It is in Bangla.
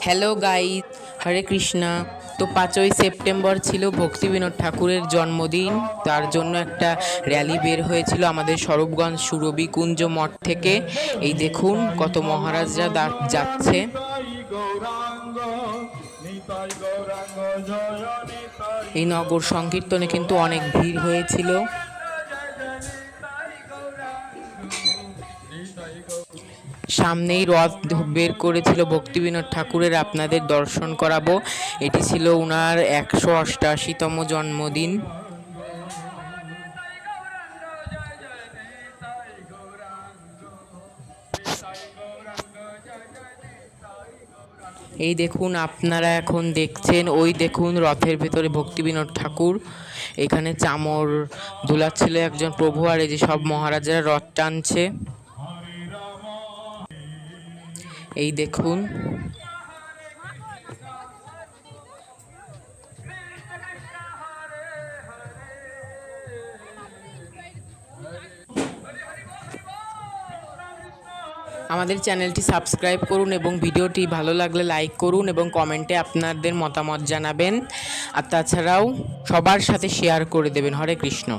হ্যালো গাইস, হরে কৃষ্ণা। তো 5ই সেপ্টেম্বর ছিল ভক্তিবিনোদ ঠাকুরের জন্মদিন। তার জন্য একটা র্যালি বের হয়েছিল আমাদের স্বরূপগঞ্জ সুরভি কুঞ্জ মঠ থেকে। এই দেখুন কত মহারাজরা যাচ্ছে। এই নগর সংকীর্তনে কিন্তু অনেক ভিড় হয়েছিল। সামনেই রথ বের করেছিল ভক্তিবিনোদ ঠাকুরের, আপনাদের দর্শন করাবো। এটি ছিল ওনার 188তম জন্মদিন। এই দেখুন, আপনারা এখন দেখছেন, ওই দেখুন রথের ভেতরে ভক্তিবিনোদ ঠাকুর। এখানে চামর দুলাচ্ছিল একজন প্রভু, আর এই যে সব মহারাজারা রথ টানছে। এই দেখুন, আমাদের চ্যানেলটি সাবস্ক্রাইব করুন এবং ভিডিওটি ভালো লাগলে লাইক করুন এবং কমেন্টে আপনাদের মতামত জানাবেন। আর তাছাড়াও সবার সাথে শেয়ার করে দেবেন। হরে কৃষ্ণ।